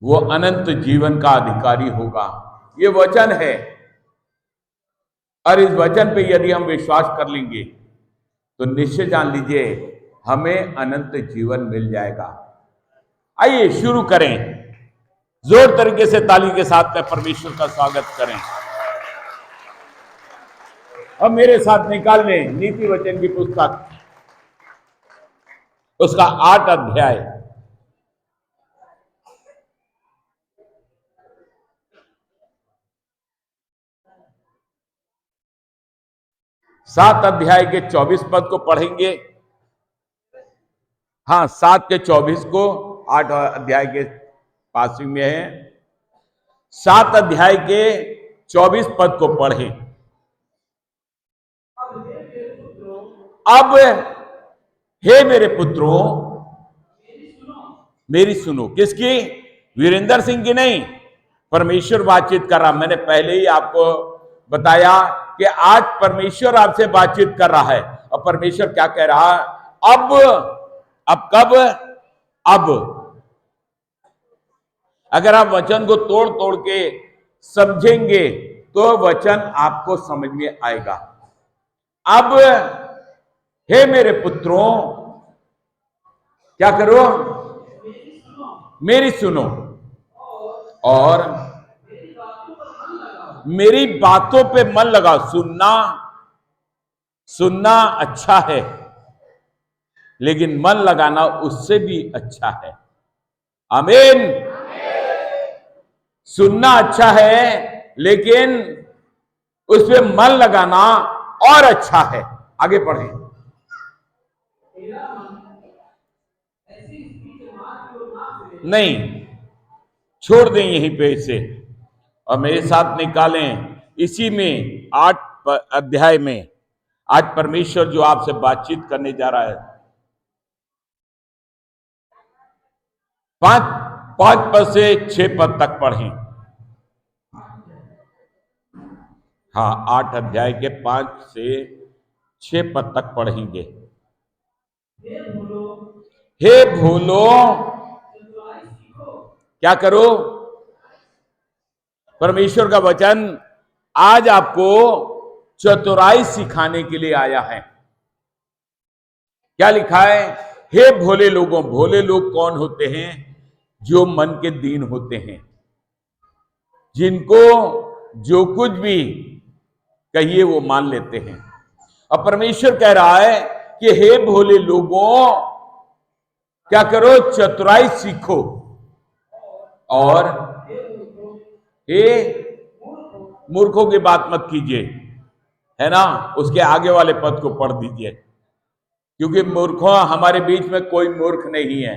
वो अनंत जीवन का अधिकारी होगा। ये वचन है, और इस वचन पे यदि हम विश्वास कर लेंगे तो निश्चय जान लीजिए हमें अनंत जीवन मिल जाएगा। आइए शुरू करें, जोर तरीके से ताली के साथ में परमेश्वर का स्वागत करें। अब मेरे साथ निकाल लें नीति वचन की पुस्तक, उसका 8 अध्याय। सात अध्याय के 24 पद को पढ़ेंगे। हाँ, 7 के 24 को 8 अध्याय के पासिंग में है। 7 अध्याय के 24 पद को पढ़ें। अब हे मेरे पुत्रों, मेरी सुनो। किसकी? वीरेंद्र सिंह की नहीं, परमेश्वर बातचीत कर रहा। मैंने पहले ही आपको बताया कि आज परमेश्वर आपसे बातचीत कर रहा है। और परमेश्वर क्या कह रहा है? अब कब? अब अगर आप वचन को तोड़ तोड़ के समझेंगे तो वचन आपको समझ में आएगा। अब हे मेरे पुत्रों, क्या करो? मेरी सुनो और मेरी बातों पे मन लगाओ। सुनना अच्छा है, लेकिन मन लगाना उससे भी अच्छा है। आमीन। सुनना अच्छा है, लेकिन उस पे मन लगाना और अच्छा है। आगे पढ़ें। नहीं, छोड़ दें यहीं पे इसे और मेरे साथ निकालें। इसी में 8 अध्याय में आज परमेश्वर जो आपसे बातचीत करने जा रहा है, 5 पद से 6 पद तक पढ़ें। हाँ, 8 अध्याय के 5 से 6 पद तक पढ़ेंगे। हे भूलो, क्या करो? परमेश्वर का वचन आज आपको चतुराई सिखाने के लिए आया है। क्या लिखा है? हे भोले लोगों। भोले लोग कौन होते हैं? जो मन के दीन होते हैं, जिनको जो कुछ भी कहिए वो मान लेते हैं। और परमेश्वर कह रहा है कि हे भोले लोगों, क्या करो? चतुराई सीखो। और हे मूर्खों की बात मत कीजिए, है ना? उसके आगे वाले पद को पढ़ दीजिए, क्योंकि मूर्खों, हमारे बीच में कोई मूर्ख नहीं है।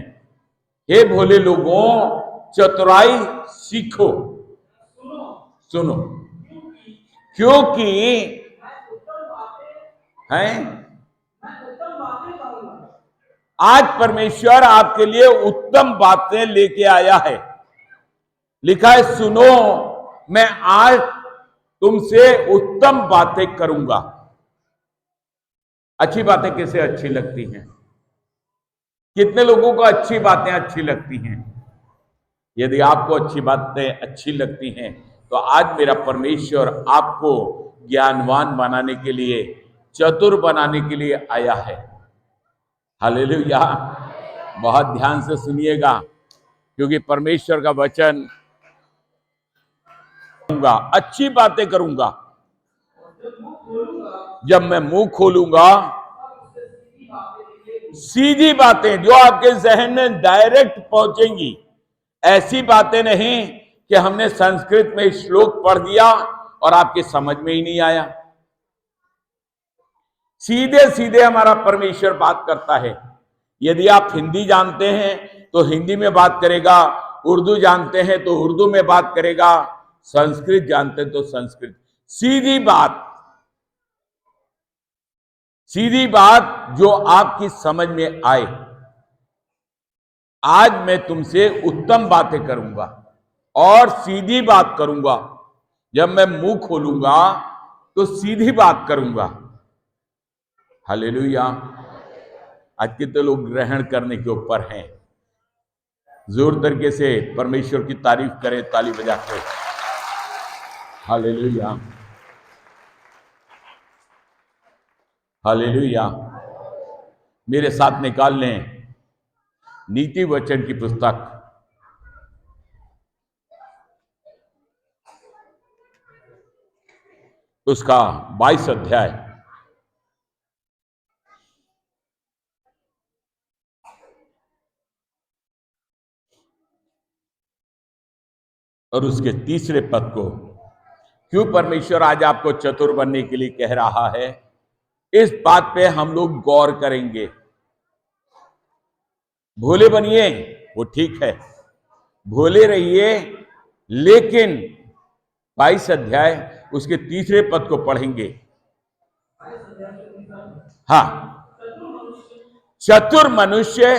हे भोले लोगों, चतुराई सीखो। सुनो, क्योंकि हैं आज परमेश्वर आपके लिए उत्तम बातें लेके आया है। लिखा है, सुनो, मैं आज तुमसे उत्तम बातें करूंगा। अच्छी बातें किसे अच्छी लगती हैं? कितने लोगों को अच्छी बातें अच्छी लगती हैं? यदि आपको अच्छी बातें अच्छी लगती हैं तो आज मेरा परमेश्वर आपको ज्ञानवान बनाने के लिए, चतुर बनाने के लिए आया है। हालेलुया। बहुत ध्यान से सुनिएगा, क्योंकि परमेश्वर का वचन करूंगा, अच्छी बातें करूंगा। जब मैं मुंह खोलूंगा, सीधी बातें जो आपके जहन में डायरेक्ट पहुंचेंगी। ऐसी बातें नहीं कि हमने संस्कृत में श्लोक पढ़ दिया और आपके समझ में ही नहीं आया। सीधे सीधे हमारा परमेश्वर बात करता है। यदि आप हिंदी जानते हैं तो हिंदी में बात करेगा, उर्दू जानते हैं तो उर्दू में बात करेगा, संस्कृत जानते हैं तो संस्कृत। सीधी बात जो आपकी समझ में आए। आज मैं तुमसे उत्तम बातें करूंगा और सीधी बात करूंगा। जब मैं मुंह खोलूंगा तो सीधी बात करूंगा। हालेलुया। आज कितने लोग ग्रहण करने के ऊपर हैं? जोर तरीके से परमेश्वर की तारीफ करें ताली बजा के। Hallelujah, hallelujah. मेरे साथ निकाल लें नीति वचन की पुस्तक, उसका 22 अध्याय और उसके तीसरे पद को। क्यों परमेश्वर आज आपको चतुर बनने के लिए कह रहा है, इस बात पे हम लोग गौर करेंगे। भोले बनिए, वो ठीक है, भोले रहिए, लेकिन 22 अध्याय उसके तीसरे पद को पढ़ेंगे। हाँ, चतुर मनुष्य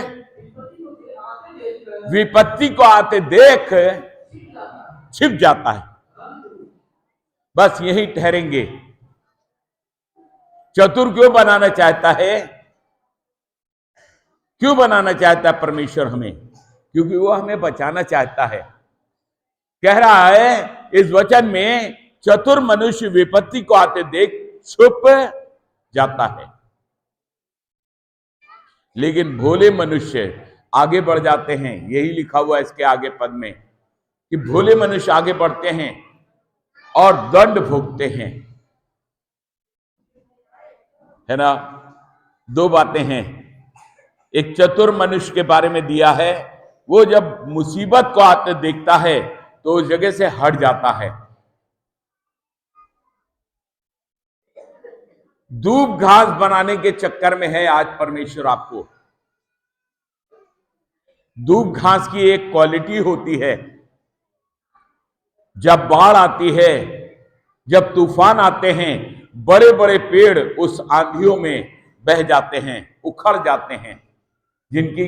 विपत्ति को आते देख छिप जाता है। बस यही ठहरेंगे। चतुर क्यों बनाना चाहता है? क्यों बनाना चाहता है परमेश्वर हमें? क्योंकि वो हमें बचाना चाहता है। कह रहा है इस वचन में, चतुर मनुष्य विपत्ति को आते देख छुप जाता है, लेकिन भोले मनुष्य आगे बढ़ जाते हैं। यही लिखा हुआ है इसके आगे पद में कि भोले मनुष्य आगे बढ़ते हैं और दंड भोगते हैं, है ना। दो बातें हैं। एक चतुर मनुष्य के बारे में दिया है, वो जब मुसीबत को आते देखता है तो उस जगह से हट जाता है। दूब घास बनाने के चक्कर में है आज परमेश्वर आपको। दूब घास की एक क्वालिटी होती है, जब बाढ़ आती है, जब तूफान आते हैं, बड़े बड़े पेड़ उस आंधियों में बह जाते हैं, उखड़ जाते हैं, जिनकी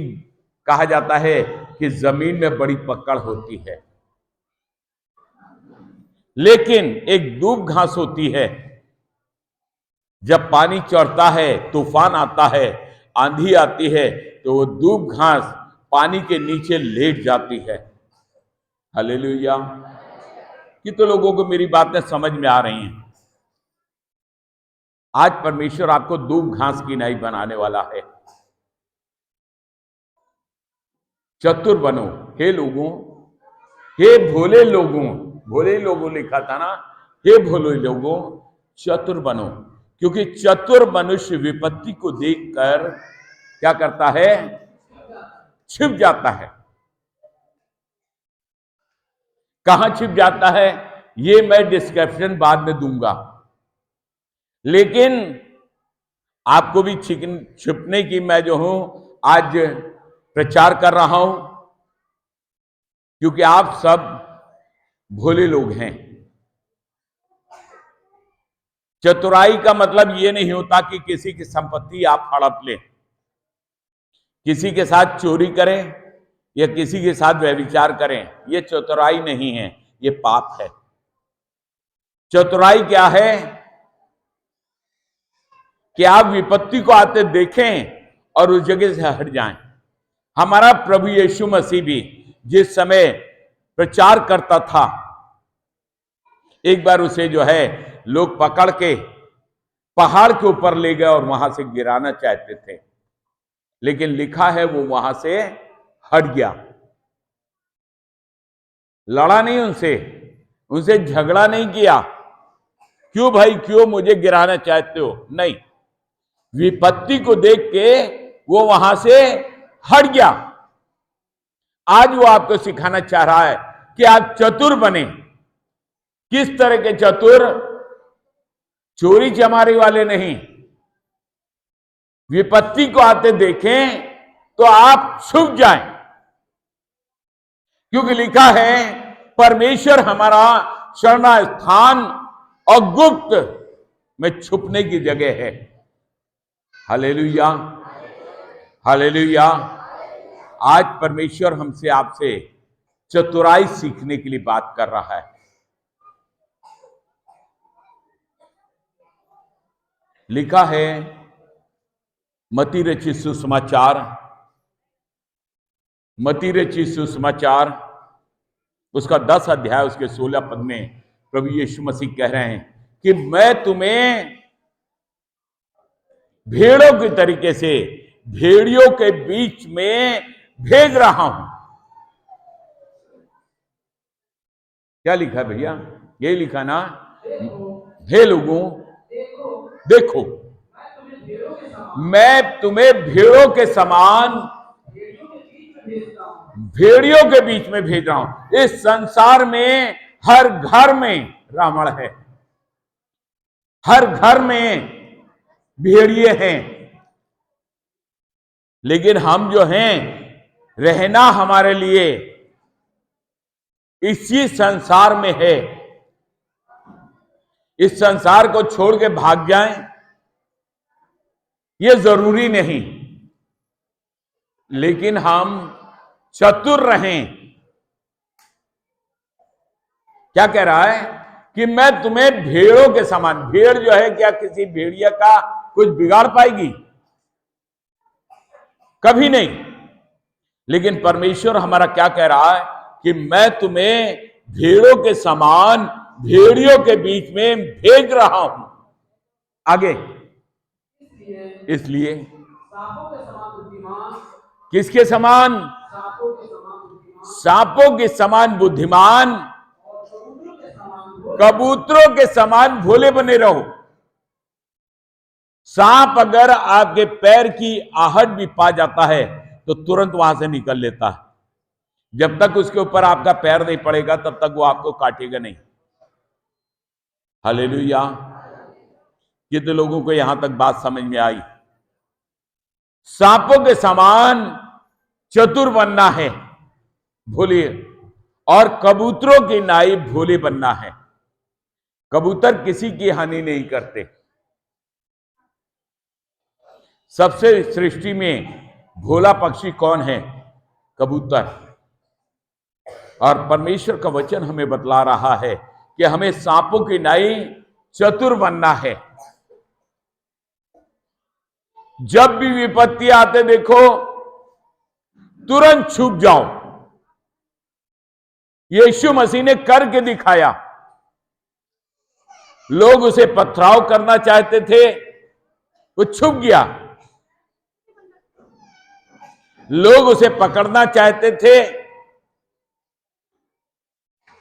कहा जाता है कि जमीन में बड़ी पकड़ होती है। लेकिन एक दूब घास होती है, जब पानी चढ़ता है, तूफान आता है, आंधी आती है, तो वो दूब घास पानी के नीचे लेट जाती है। हालेलुया। कितने लोगों को मेरी बातें समझ में आ रही हैं? आज परमेश्वर आपको दूब घास की नाई बनाने वाला है। चतुर बनो हे लोगों, हे भोले लोगों। भोले लोगों लिखा था ना, हे भोले लोगों चतुर बनो, क्योंकि चतुर मनुष्य विपत्ति को देखकर क्या करता है? छिप जाता है। कहां छिप जाता है ये मैं डिस्क्रिप्शन बाद में दूंगा, लेकिन आपको भी छिपने की मैं जो हूं आज प्रचार कर रहा हूं, क्योंकि आप सब भोले लोग हैं। चतुराई का मतलब ये नहीं होता कि किसी की संपत्ति आप हड़प लें, किसी के साथ चोरी करें या किसी के साथ व्यभिचार करें। ये चतुराई नहीं है, ये पाप है। चतुराई क्या है कि आप विपत्ति को आते देखें और उस जगह से हट जाएं। हमारा प्रभु यीशु मसीह भी जिस समय प्रचार करता था, एक बार उसे जो है लोग पकड़ के पहाड़ के ऊपर ले गए और वहां से गिराना चाहते थे, लेकिन लिखा है वो वहां से हट गया। लड़ा नहीं उनसे, उनसे झगड़ा नहीं किया, क्यों भाई क्यों मुझे गिराना चाहते हो, नहीं। विपत्ति को देख के वो वहां से हट गया। आज वो आपको सिखाना चाह रहा है कि आप चतुर बने। किस तरह के चतुर? चोरी चमारी वाले नहीं। विपत्ति को आते देखें तो आप छुप जाएं, क्योंकि लिखा है परमेश्वर हमारा शरणा स्थान और गुप्त में छुपने की जगह है। Hallelujah, hallelujah. आज परमेश्वर हमसे आपसे चतुराई सीखने के लिए बात कर रहा है। लिखा है मत्ती रचित सुसमाचार मती रची सुसमाचार उसका 10 अध्याय उसके 16 पद में प्रभु यीशु मसीह कह रहे हैं कि मैं तुम्हें भेड़ों के तरीके से भेड़ियों के बीच में भेज रहा हूं। क्या लिखा है भैया? यही लिखा ना, हे लोगों देखो मैं तुम्हें भेड़ों के समान भेड़ियों के बीच में भेज रहा हूं। इस संसार में हर घर में रावण है, हर घर में भेड़िए हैं, लेकिन हम जो हैं रहना हमारे लिए इसी संसार में है। इस संसार को छोड़ के भाग जाएं ये जरूरी नहीं, लेकिन हम चतुर रहें। क्या कह रहा है कि मैं तुम्हें भेड़ों के समान, भेड़ जो है क्या किसी भेड़िया का कुछ बिगाड़ पाएगी? कभी नहीं। लेकिन परमेश्वर हमारा क्या कह रहा है कि मैं तुम्हें भेड़ों के समान भेड़ियों के बीच में भेज रहा हूं। आगे इसलिए किसके समान? सांपों के समान बुद्धिमान, कबूतरों के समान भोले बने रहो। सांप अगर आपके पैर की आहट भी पा जाता है तो तुरंत वहां से निकल लेता है। जब तक उसके ऊपर आपका पैर नहीं पड़ेगा तब तक वो आपको काटेगा नहीं। हालेलुया। कितने लोगों को यहां तक बात समझ में आई? सांपों के समान चतुर बनना है, भोले, और कबूतरों की नाई भोले बनना है। कबूतर किसी की हानि नहीं करते। सबसे सृष्टि में भोला पक्षी कौन है? कबूतर। और परमेश्वर का वचन हमें बतला रहा है कि हमें सांपों की नाई चतुर बनना है। जब भी विपत्ति आते देखो तुरंत छुप जाओ। यीशु मसीह ने करके दिखाया। लोग उसे पथराव करना चाहते थे, वो छुप गया। लोग उसे पकड़ना चाहते थे,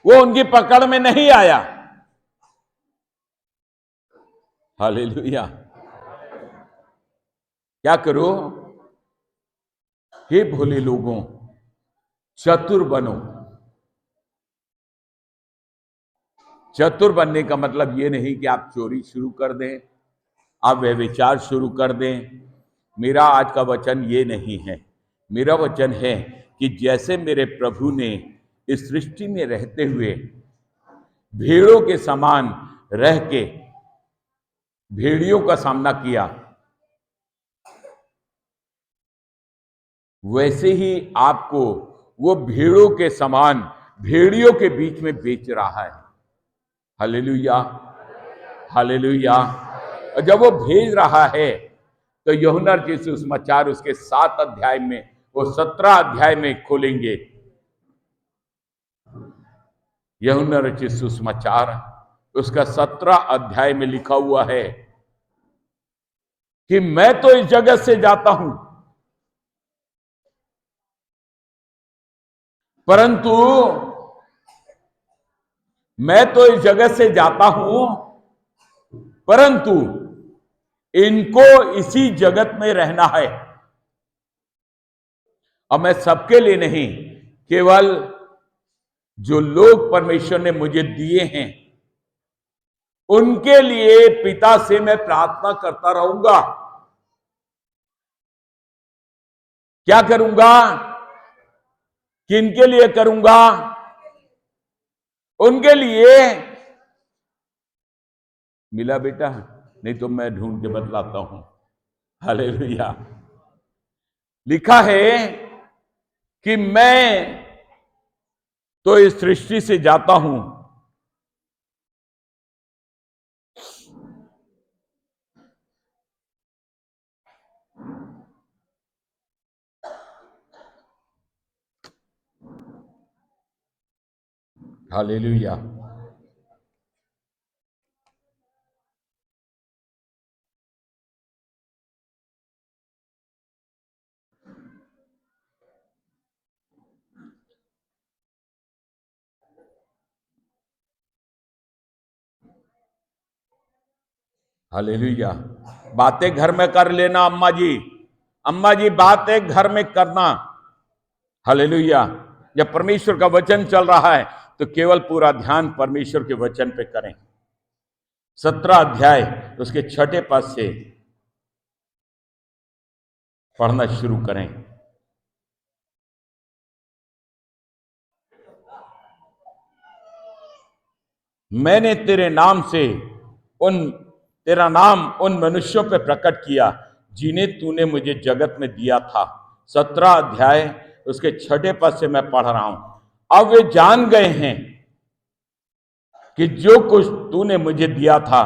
वो उनकी पकड़ में नहीं आया। हालेलुया। क्या करो? हे भोले लोगों, चतुर बनो। चतुर बनने का मतलब ये नहीं कि आप चोरी शुरू कर दें, आप व्यभिचार शुरू कर दें। मेरा आज का वचन ये नहीं है। मेरा वचन है कि जैसे मेरे प्रभु ने इस सृष्टि में रहते हुए भेड़ों के समान रह के भेड़ियों का सामना किया, वैसे ही आपको वो भेड़ों के समान भेड़ियों के बीच में बेच रहा है। Hallelujah, hallelujah. और जब वो भेज रहा है तो यूहन्ना रचित सुसमाचार उसके 7 अध्याय में, वो 17 अध्याय में खोलेंगे। यूहन्ना रचित सुसमाचार उसका 17 अध्याय में लिखा हुआ है कि मैं तो इस जगत से जाता हूं, परंतु मैं तो इस जगत से जाता हूं, परंतु इनको इसी जगत में रहना है। और मैं सबके लिए नहीं, केवल जो लोग परमेश्वर ने मुझे दिए हैं उनके लिए पिता से मैं प्रार्थना करता रहूंगा। क्या करूंगा? किनके लिए करूंगा? उनके लिए। मिला बेटा? नहीं तो मैं ढूंढ के बतलाता हूं। हालेलुया। लिखा है कि मैं तो इस सृष्टि से जाता हूं, हालेलुया। हालेलुया। बातें घर में कर लेना अम्मा जी, अम्मा जी बातें घर में करना। हालेलुया। जब परमेश्वर का वचन चल रहा है तो केवल पूरा ध्यान परमेश्वर के वचन पे करें। 17 अध्याय उसके 6 पद से पढ़ना शुरू करें। मैंने तेरा नाम उन मनुष्यों पे प्रकट किया जिन्हें तूने मुझे जगत में दिया था। 17 अध्याय उसके 6 पद से मैं पढ़ रहा हूं। अब वे जान गए हैं कि जो कुछ तूने मुझे दिया था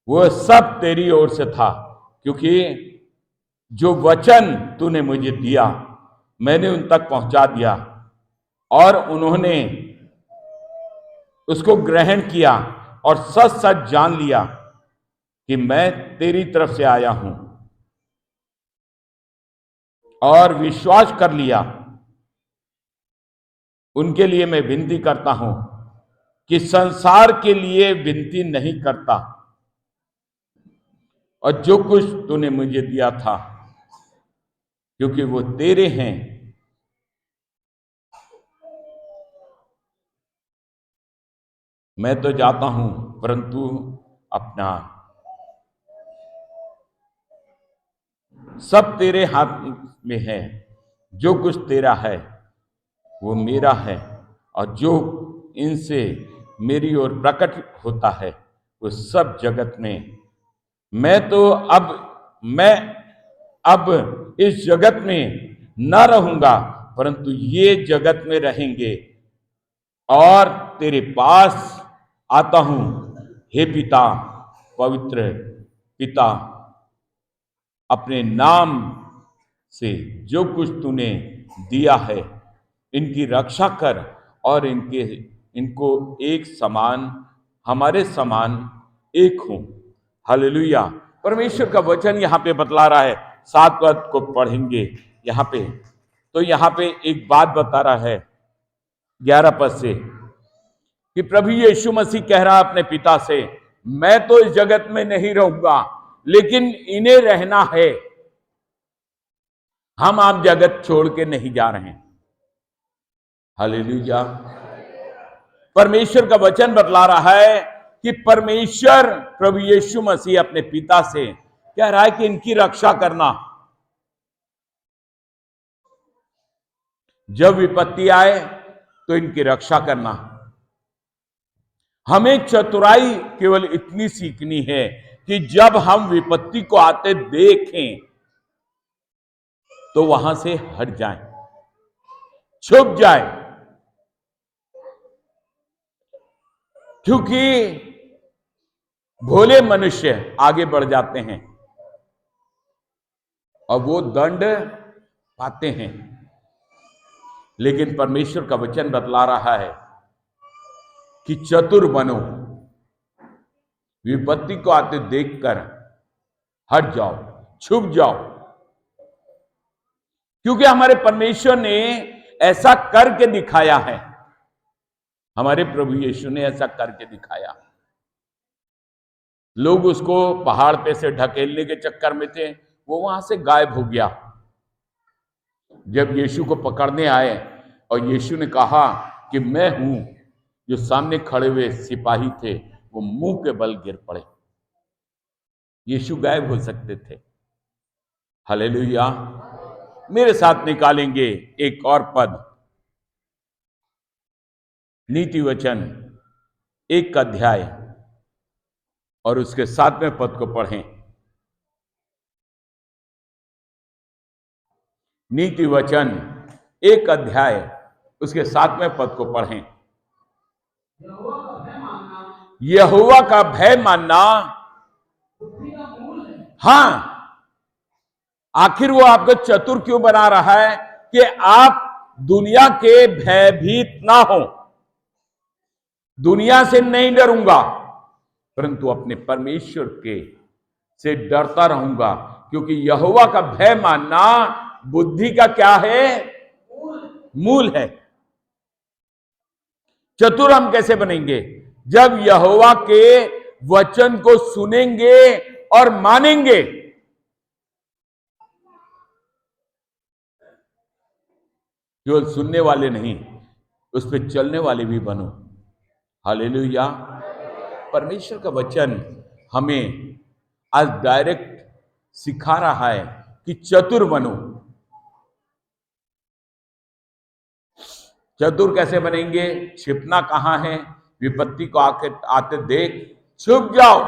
वो सब तेरी ओर से था, क्योंकि जो वचन तूने मुझे दिया मैंने उन तक पहुंचा दिया और उन्होंने उसको ग्रहण किया और सच सच जान लिया कि मैं तेरी तरफ से आया हूं, और विश्वास कर लिया। उनके लिए मैं विनती करता हूं कि संसार के लिए विनती नहीं करता, और जो कुछ तूने मुझे दिया था क्योंकि वो तेरे हैं, मैं तो जाता हूं परंतु अपना सब तेरे हाथ में है। जो कुछ तेरा है वो मेरा है, और जो इनसे मेरी ओर प्रकट होता है वो सब जगत में। मैं अब इस जगत में न रहूंगा परंतु ये जगत में रहेंगे, और तेरे पास आता हूं हे पिता, पवित्र पिता, अपने नाम से जो कुछ तूने दिया है इनकी रक्षा कर, और इनको एक समान, हमारे समान एक हो। हालेलुया। परमेश्वर का वचन यहां पे बतला रहा है। 7 पद को पढ़ेंगे यहां पे, तो यहां पे एक बात बता रहा है 11 पद से कि प्रभु यीशु मसीह कह रहा अपने पिता से, मैं तो इस जगत में नहीं रहूंगा लेकिन इन्हें रहना है। हम आप जगत छोड़ के नहीं जा रहे हैं। हालेलुया। परमेश्वर का वचन बतला रहा है कि परमेश्वर प्रभु यीशु मसीह अपने पिता से कह रहा है कि इनकी रक्षा करना। जब विपत्ति आए तो इनकी रक्षा करना। हमें चतुराई केवल इतनी सीखनी है कि जब हम विपत्ति को आते देखें तो वहां से हट जाएं, छुप जाएं, क्योंकि भोले मनुष्य आगे बढ़ जाते हैं और वो दंड पाते हैं। लेकिन परमेश्वर का वचन बतला रहा है कि चतुर बनो, विपत्ति को आते देखकर हट जाओ, छुप जाओ, क्योंकि हमारे परमेश्वर ने ऐसा करके दिखाया है। हमारे प्रभु यीशु ने ऐसा करके दिखाया। लोग उसको पहाड़ पे से ढकेलने के चक्कर में थे, वो वहां से गायब हो गया। जब यीशु को पकड़ने आए और यीशु ने कहा कि मैं हूं, जो सामने खड़े हुए सिपाही थे वो मुंह के बल गिर पड़े। यीशु गायब हो सकते थे। हालेलुया। मेरे साथ निकालेंगे एक और पद, नीति वचन 1 अध्याय और उसके 7वें पद को पढ़ें। नीति वचन 1 अध्याय उसके 7वें पद को पढ़ें। यहोवा का भय मानना, हां, आखिर वो आपको चतुर क्यों बना रहा है कि आप दुनिया के भयभीत ना हो। दुनिया से नहीं डरूंगा, परंतु अपने परमेश्वर के से डरता रहूंगा, क्योंकि यहोवा का भय मानना बुद्धि का क्या है? मूल है। चतुर हम कैसे बनेंगे? जब यहोवा के वचन को सुनेंगे और मानेंगे। केवल सुनने वाले नहीं, उस पर चलने वाले भी बनो। हालेलुया। परमेश्वर का वचन हमें आज डायरेक्ट सिखा रहा है कि चतुर बनो। चतुर कैसे बनेंगे? छिपना कहां है? विपत्ति को आते देख छुप जाओ।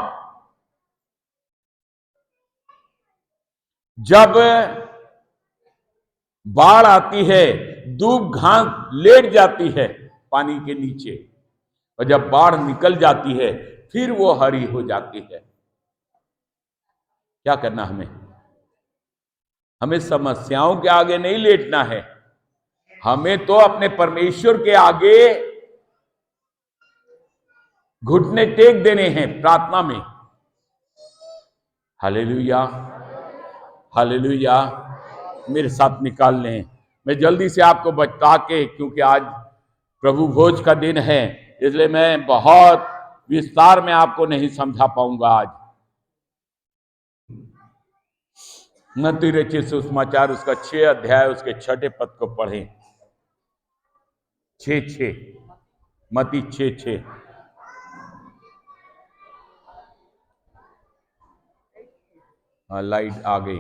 जब बाढ़ आती है, दूब घास लेट जाती है पानी के नीचे, और जब बाढ़ निकल जाती है फिर वो हरी हो जाती है। क्या करना हमें? हमें समस्याओं के आगे नहीं लेटना है, हमें तो अपने परमेश्वर के आगे घुटने टेक देने हैं प्रार्थना में। Hallelujah, hallelujah. मेरे साथ निकाल लें। मैं जल्दी से आपको बता के, क्योंकि आज प्रभु भोज का दिन है, इसलिए मैं बहुत विस्तार में आपको नहीं समझा पाऊंगा आज। मत्ती रचित सुसमाचार उसका 6 अध्याय उसके 6 पद को पढ़ें। 6:6, मत्ती 6:6। हाँ, लाइट आ गई।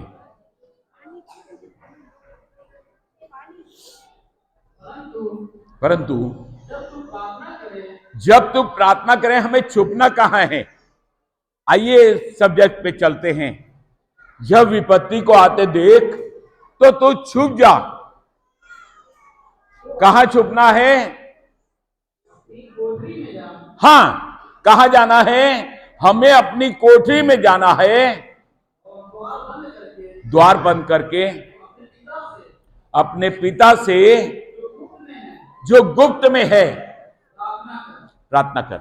परंतु जब तू प्रार्थना करें, हमें छुपना कहां है? आइए सब्जेक्ट पे चलते हैं। जब विपत्ति को आते देख तो तू छुप जा। कहां छुपना है? हां, कहां जाना है? हमें अपनी कोठरी में जाना है, द्वार बंद करके अपने पिता से जो गुप्त में है प्रार्थना कर।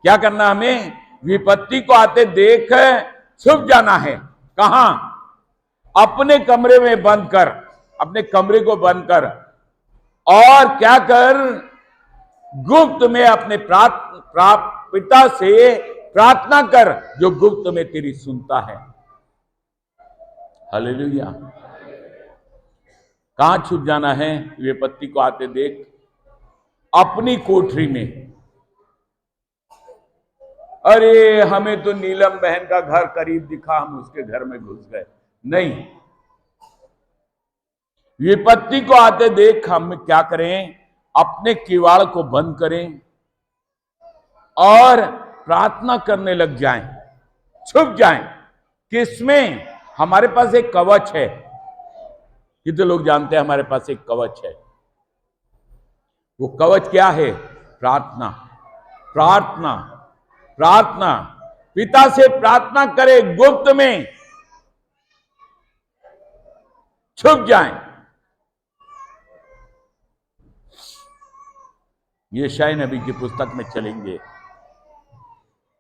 क्या करना हमें? विपत्ति को आते देख छुप जाना है। कहां? अपने कमरे में बंद कर, अपने कमरे को बंद कर, और क्या कर? गुप्त में अपने पिता से प्रार्थना कर, जो गुप्त में तेरी सुनता है। हालेलुया। कहां छुप जाना है विपत्ति को आते देख? अपनी कोठरी में। अरे, हमें तो नीलम बहन का घर करीब दिखा, हम उसके घर में घुस गए। नहीं, विपत्ति को आते देख हम क्या करें? अपने किवाड़ को बंद करें और प्रार्थना करने लग जाएं, छुप जाएं। किसमें? हमारे पास एक कवच है। कितने लोग जानते हैं हमारे पास एक कवच है? वो कवच क्या है? प्रार्थना, प्रार्थना, प्रार्थना। पिता से प्रार्थना करे, गुप्त में छुप जाएं। यशायाह नबी की पुस्तक में चलेंगे,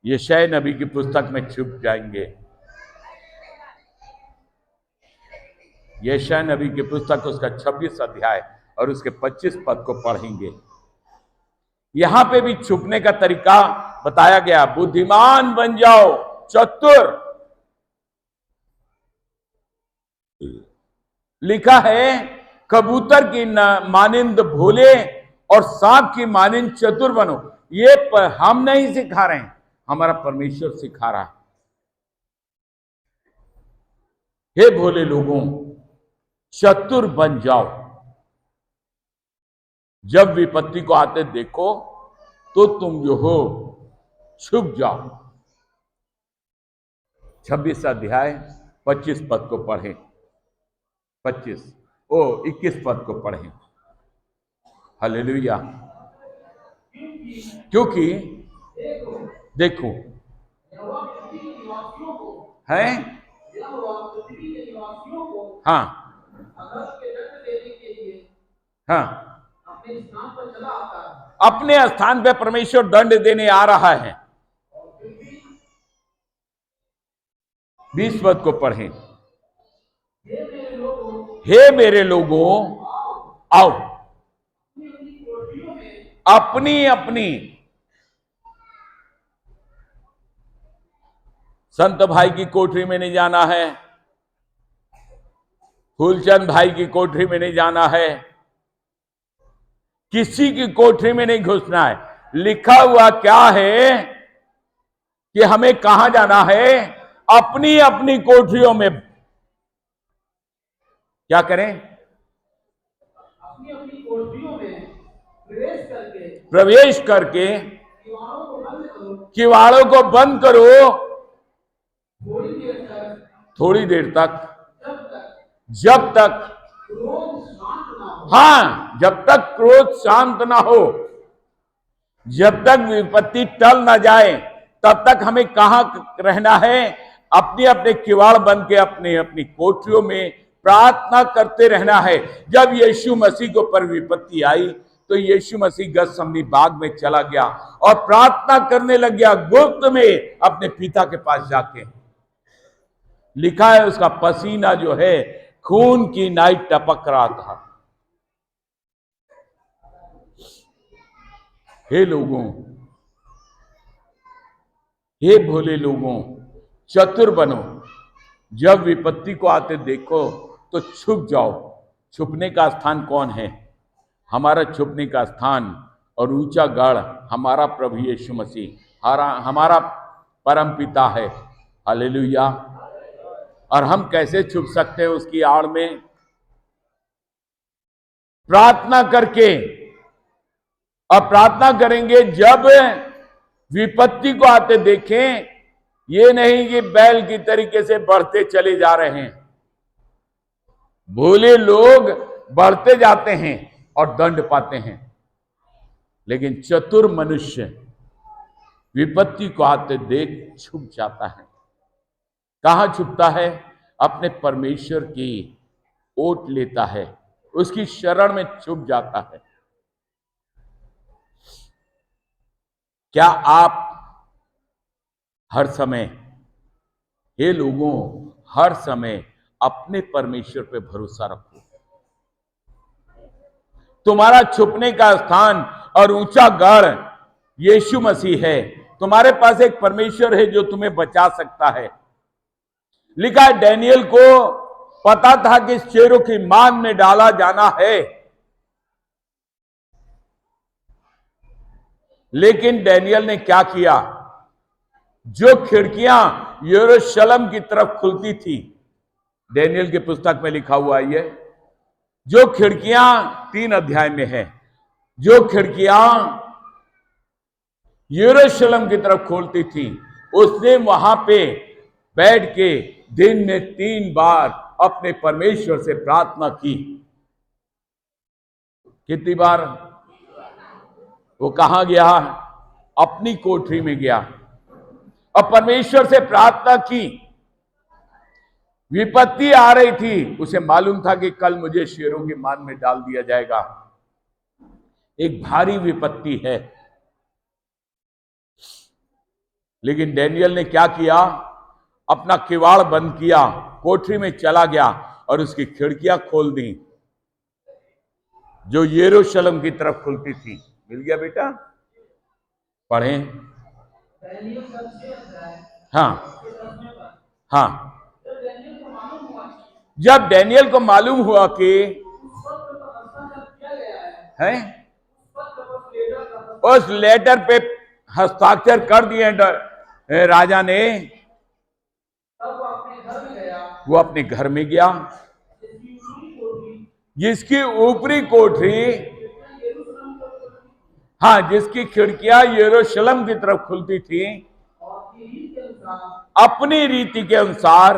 यशायाह नबी की पुस्तक में छुप जाएंगे। यशायाह नबी की पुस्तक उसका 26 अध्याय और उसके 25 पद को पढ़ेंगे। यहां पे भी छुपने का तरीका बताया गया। बुद्धिमान बन जाओ, चतुर। लिखा है, कबूतर की मानिंद भोले और सांप की मानिंद चतुर बनो। ये हम नहीं सिखा रहे हैं, हमारा परमेश्वर सिखा रहा है। हे भोले लोगों, चतुर बन जाओ। जब विपत्ति को आते देखो तो तुम जो हो छुप जाओ। 26 अध्याय 25 पद को पढ़ें। 21 पद को पढ़ें। हालेलुया। क्योंकि देखो है, हाँ हाँ, अपने स्थान पे परमेश्वर दंड देने आ रहा है। 20 पद को पढ़ें। हे मेरे लोगों, आओ अपनी अपनी संत भाई की कोठरी में नहीं जाना है, फूलचंद भाई की कोठरी में नहीं जाना है, किसी की कोठरी में नहीं घुसना है। लिखा हुआ क्या है कि हमें कहां जाना है? अपनी अपनी कोठरियों में क्या करें? अपनी अपनी कोठरियों में प्रवेश करके किवाड़ों को बंद करो, किवाड़ों को बंद करो, थोड़ी देर तक, जब तक क्रोध शांत ना हो। हां, जब तक क्रोध शांत ना हो, जब तक विपत्ति टल ना जाए, तब तक हमें कहां रहना है? अपने अपने किवाड़ बंद के अपने अपनी कोठरियों में प्रार्थना करते रहना है। जब यीशु मसीह के ऊपर विपत्ति आई तो यीशु मसीह गतसमनी बाग में चला गया और प्रार्थना करने लग गया गुप्त में अपने पिता के पास जाके। लिखा है उसका पसीना जो है खून की नाई टपक रहा था। हे लोगों, हे भोले लोगों, चतुर बनो। जब विपत्ति को आते देखो तो छुप जाओ। छुपने का स्थान कौन है? हमारा छुपने का स्थान और ऊंचा गढ़ हमारा प्रभु यीशु मसीह, हमारा परम पिता है। हालेलुया। और हम कैसे छुप सकते हैं उसकी आड़ में? प्रार्थना करके। और प्रार्थना करेंगे जब विपत्ति को आते देखें, ये नहीं कि बैल की तरीके से बढ़ते चले जा रहे हैं। भोले लोग बढ़ते जाते हैं और दंड पाते हैं, लेकिन चतुर मनुष्य विपत्ति को आते देख छुप जाता है। कहां छुपता है? अपने परमेश्वर की ओट लेता है, उसकी शरण में छुप जाता है। क्या आप हर समय, हे लोगों, हर समय अपने परमेश्वर पे भरोसा रखो। तुम्हारा छुपने का स्थान और ऊंचा गढ़ यीशु मसीह है। तुम्हारे पास एक परमेश्वर है जो तुम्हें बचा सकता है। लिखा है डैनियल को पता था कि शेरों की मान में डाला जाना है, लेकिन डैनियल ने क्या किया? जो खिड़कियां यरूशलेम की तरफ खुलती थी, डैनियल की पुस्तक में लिखा हुआ है, जो खिड़कियां 3 अध्याय में है, जो खिड़कियां यरूशलेम की तरफ खोलती थी, उसने वहां पे बैठ के दिन में 3 बार अपने परमेश्वर से प्रार्थना की। कितनी बार? वो कहां गया? अपनी कोठरी में गया और परमेश्वर से प्रार्थना की। विपत्ति आ रही थी, उसे मालूम था कि कल मुझे शेरों की मान में डाल दिया जाएगा, एक भारी विपत्ति है। लेकिन डैनियल ने क्या किया? अपना किवाड़ बंद किया, कोठरी में चला गया और उसकी खिड़कियां खोल दी जो यरूशलेम की तरफ खुलती थी। मिल गया बेटा? पढ़ें। हाँ हाँ। जब डैनियल को मालूम हुआ कि है उस लेटर पे हस्ताक्षर कर दिए राजा ने, वो अपने घर में गया, जिसकी ऊपरी कोठरी, हाँ, जिसकी खिड़कियां यरूशलेम की तरफ खुलती थी, अपनी रीति के अनुसार,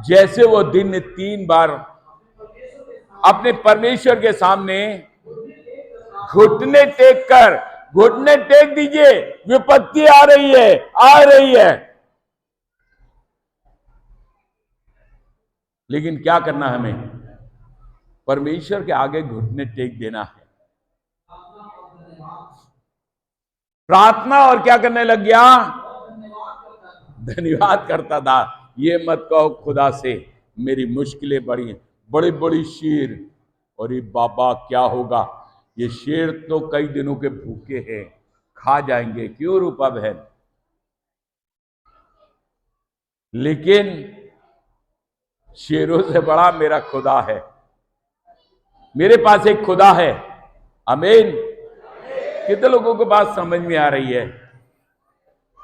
जैसे वो दिन में 3 बार अपने परमेश्वर के सामने घुटने टेक दीजिए। विपत्ति आ रही है। लेकिन क्या करना? हमें परमेश्वर के आगे घुटने टेक देना है। प्रार्थना और क्या करने लग गया? धन्यवाद करता था। धन्यवाद करता था। ये मत कहो खुदा से मेरी मुश्किलें बड़ी हैं, बड़ी बड़ी शेर। और ये बाबा क्या होगा, ये शेर तो कई दिनों के भूखे हैं, खा जाएंगे। क्यों रूपा बहन? लेकिन शेरों से बड़ा मेरा खुदा है। मेरे पास एक खुदा है। आमीन। कितने लोगों को बात समझ में आ रही है?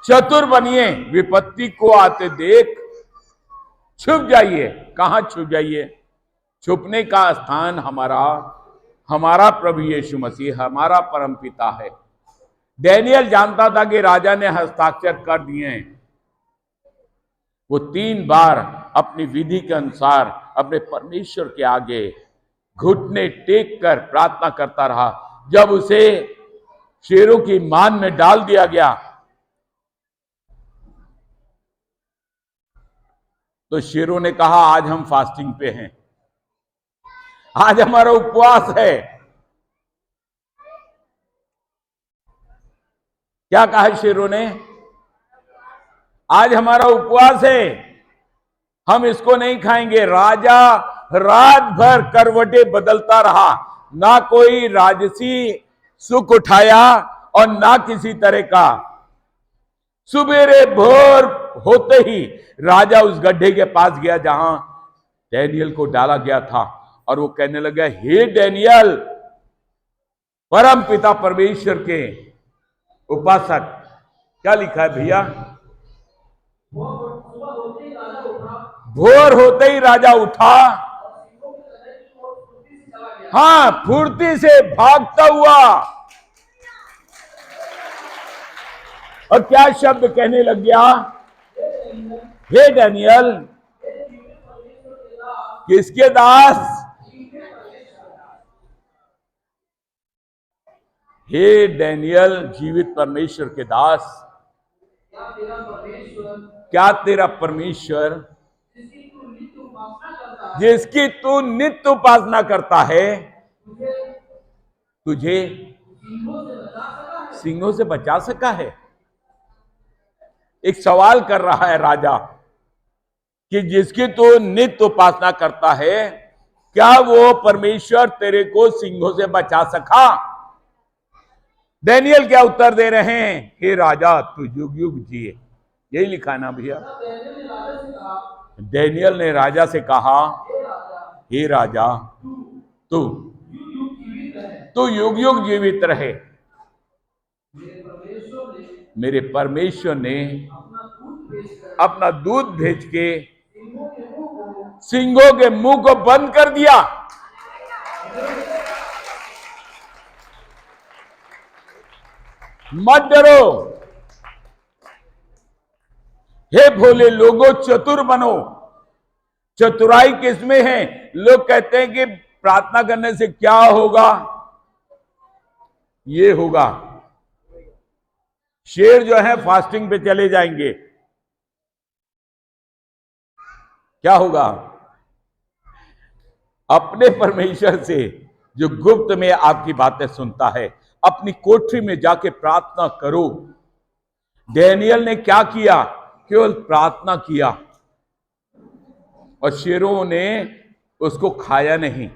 चतुर बनिए, विपत्ति को आते देख छुप जाइए। कहां छुप जाइए? छुपने का स्थान हमारा प्रभु यीशु मसीह, हमारा परम पिता है। डैनियल जानता था कि राजा ने हस्ताक्षर कर दिए हैं। वो 3 बार अपनी विधि के अनुसार अपने परमेश्वर के आगे घुटने टेक कर प्रार्थना करता रहा। जब उसे शेरों की मान में डाल दिया गया तो शेरों ने कहा आज हम फास्टिंग पे हैं, आज हमारा उपवास है। क्या कहा शेरों ने? आज हमारा उपवास है, हम इसको नहीं खाएंगे। राजा रात भर करवटें बदलता रहा, ना कोई राजसी सुख उठाया और ना किसी तरह का। सुबेरे भोर होते ही राजा उस गड्ढे के पास गया जहां डैनियल को डाला गया था, और वो कहने लगा, हे डैनियल, परम पिता परमेश्वर के उपासक। क्या लिखा है भैया? सुबह होते ही राजा उठा भोर होते ही राजा उठा, और सिंहों की तरह की ओर फुर्ती से चला गया। हाँ, फुर्ती से भागता हुआ। और क्या शब्द कहने लग गया? हे डैनियल, किसके दास? हे डैनियल, जीवित परमेश्वर के दास। क्या तेरा परमेश्वर, क्या तेरा परमेश्वर, जिसकी तू नित्य उपासना करता है, जिसकी तू नित्य उपासना करता है, तुझे तुझे सिंहों से बचा सका है? सिंहों से बचा सका है? एक सवाल कर रहा है राजा कि जिसकी तू नित्य उपासना करता है, क्या वो परमेश्वर तेरे को सिंहों से बचा सका? डैनियल क्या उत्तर दे रहे हैं? हे राजा, तू युग युग जिए। यही लिखा ना भैया? डैनियल ने राजा से कहा, डैनियल ने राजा से कहा, हे राजा, हे राजा, तू युग युग जीवित रहे। तू युग युग जीवित रहे। मेरे परमेश्वर ने मेरे परमेश्वर ने अपना दूध भेजकर अपना दूध भेज के सिंहों के मुंह को बंद कर दिया। मत डरो, हे भोले लोगों, चतुर बनो। चतुराई किसमें है? लोग कहते हैं कि प्रार्थना करने से क्या होगा? ये होगा, शेर जो है फास्टिंग पे चले जाएंगे। क्या होगा? अपने परमेश्वर से जो गुप्त में आपकी बातें सुनता है, अपनी कोठरी में जाके प्रार्थना करो। डैनियल ने क्या किया? केवल प्रार्थना किया, और शेरों ने उसको खाया नहीं।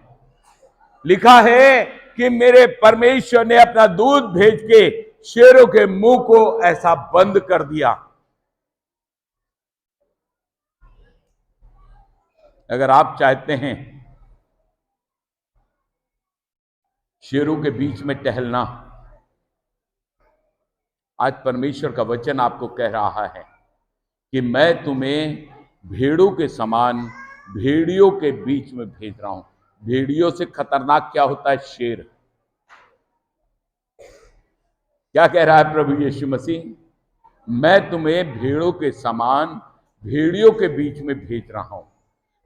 लिखा है कि मेरे परमेश्वर ने अपना दूध भेज के शेरों के मुंह को ऐसा बंद कर दिया। अगर आप चाहते हैं शेरों के बीच में टहलना, आज परमेश्वर का वचन आपको कह रहा है कि मैं तुम्हें भेड़ों के समान भेड़ियों के बीच में भेज रहा हूं। भेड़ियों से खतरनाक क्या होता है? शेर। क्या कह रहा है प्रभु यीशु मसीह? मैं तुम्हें भेड़ों के समान भेड़ियों के बीच में भेज रहा हूं।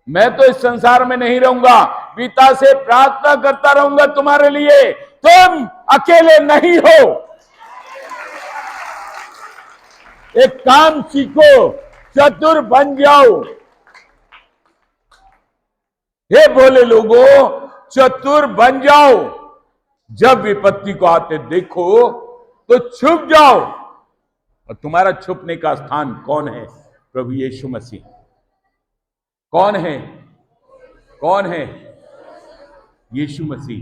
मैं तो इस संसार में नहीं रहूंगा, पिता से प्रार्थना करता रहूंगा तुम्हारे लिए। तुम अकेले नहीं हो। एक काम सीखो, चतुर बन जाओ। हे भोले लोगों, चतुर बन जाओ। जब विपत्ति को आते देखो तो छुप जाओ। और तुम्हारा छुपने का स्थान कौन है? प्रभु यीशु मसीह। कौन है? कौन है? यीशु मसीह।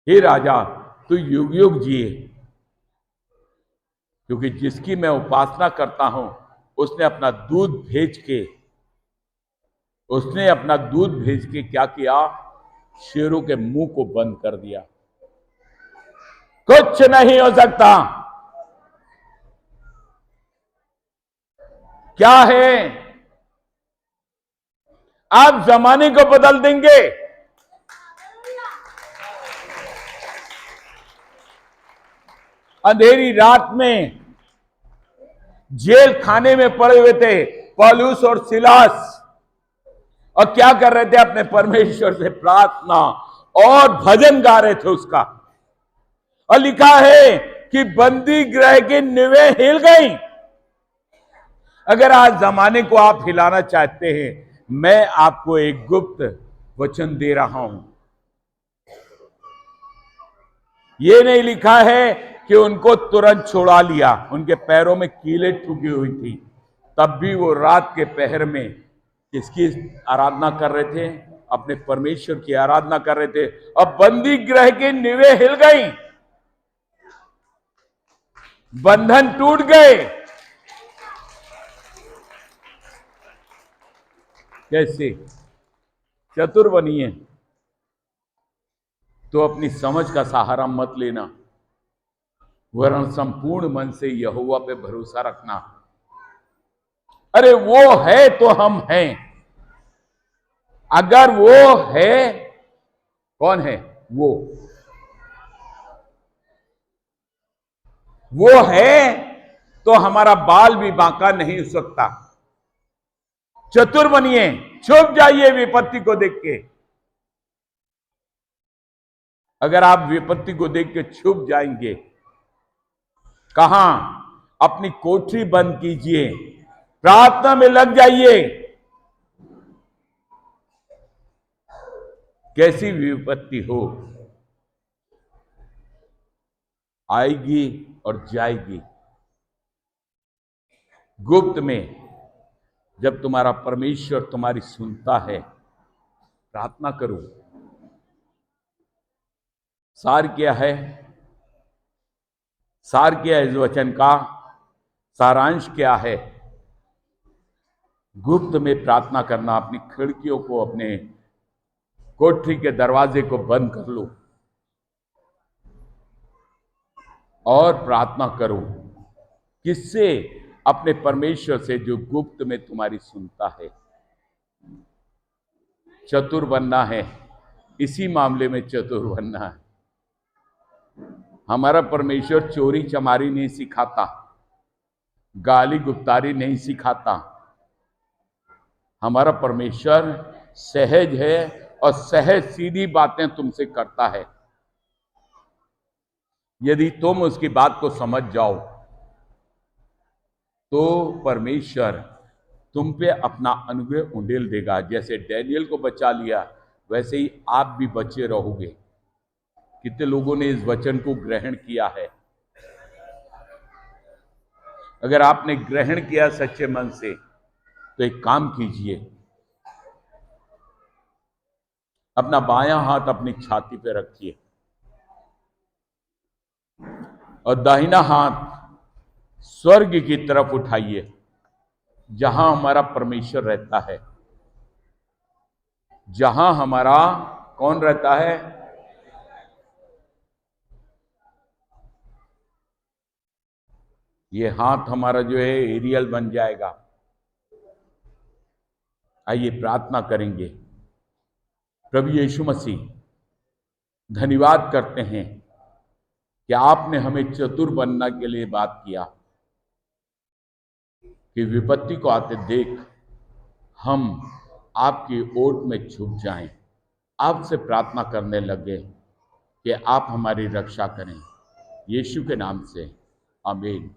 हे राजा, तू युग युग जिए, क्योंकि जिसकी मैं उपासना करता हूं उसने अपना दूध भेज के क्या किया? शेरों के मुंह को बंद कर दिया। कुछ नहीं हो सकता। क्या है? आप जमाने को बदल देंगे। अंधेरी रात में जेल खाने में पड़े हुए थे पौलुस और सिलास, और क्या कर रहे थे? अपने परमेश्वर से प्रार्थना और भजन गा रहे थे उसका। और लिखा है कि बंदी गृह की नींवें हिल गई। अगर आज जमाने को आप हिलाना चाहते हैं, मैं आपको एक गुप्त वचन दे रहा हूं। यह नहीं लिखा है कि उनको तुरंत छुड़ा लिया, उनके पैरों में कीलें ठुकी हुई थी, तब भी वो रात के पहर में किसकी आराधना कर रहे थे? अपने परमेश्वर की आराधना कर रहे थे। अब बंदी गृह की नींवें हिल गई, बंधन टूट गए। कैसे? चतुर बनिए, तो अपनी समझ का सहारा मत लेना, वरन संपूर्ण मन से यहोवा पे भरोसा रखना। अरे वो है तो हम हैं। अगर वो है, कौन है? वो है तो हमारा बाल भी बांका नहीं हो सकता। चतुर बनिए, छुप जाइए विपत्ति को देख के। अगर आप विपत्ति को देख के छुप जाएंगे, कहां? अपनी कोठरी बंद कीजिए, प्रार्थना में लग जाइए। कैसी विपत्ति हो, आएगी और जाएगी। गुप्त में जब तुम्हारा परमेश्वर तुम्हारी सुनता है, प्रार्थना करो। सार क्या है? सार क्या है इस वचन का? सारांश क्या है? गुप्त में प्रार्थना करना। अपनी खिड़कियों को, अपने कोठरी के दरवाजे को बंद कर लो और प्रार्थना करो। किससे? अपने परमेश्वर से, जो गुप्त में तुम्हारी सुनता है। चतुर बनना है, इसी मामले में चतुर बनना है। हमारा परमेश्वर चोरी चमारी नहीं सिखाता, गाली गुप्तारी नहीं सिखाता। हमारा परमेश्वर सहज है और सहज सीधी बातें तुमसे करता है। यदि तुम उसकी बात को समझ जाओ तो परमेश्वर तुम पे अपना अनुग्रह उंडेल देगा। जैसे डैनियल को बचा लिया, वैसे ही आप भी बचे रहोगे। कितने लोगों ने इस वचन को ग्रहण किया है? अगर आपने ग्रहण किया सच्चे मन से, तो एक काम कीजिए, अपना बायां हाथ अपनी छाती पे रखिए और दाहिना हाथ स्वर्ग की तरफ उठाइए, जहां हमारा परमेश्वर रहता है। जहां हमारा कौन रहता है? ये हाथ हमारा जो है एरियल बन जाएगा। आइए प्रार्थना करेंगे। प्रभु यीशु मसीह, धन्यवाद करते हैं कि आपने हमें चतुर बनने के लिए बात किया, कि विपत्ति को आते देख हम आपकी ओट में छुप जाएं, आपसे प्रार्थना करने लगे कि आप हमारी रक्षा करें। यीशु के नाम से आमीन।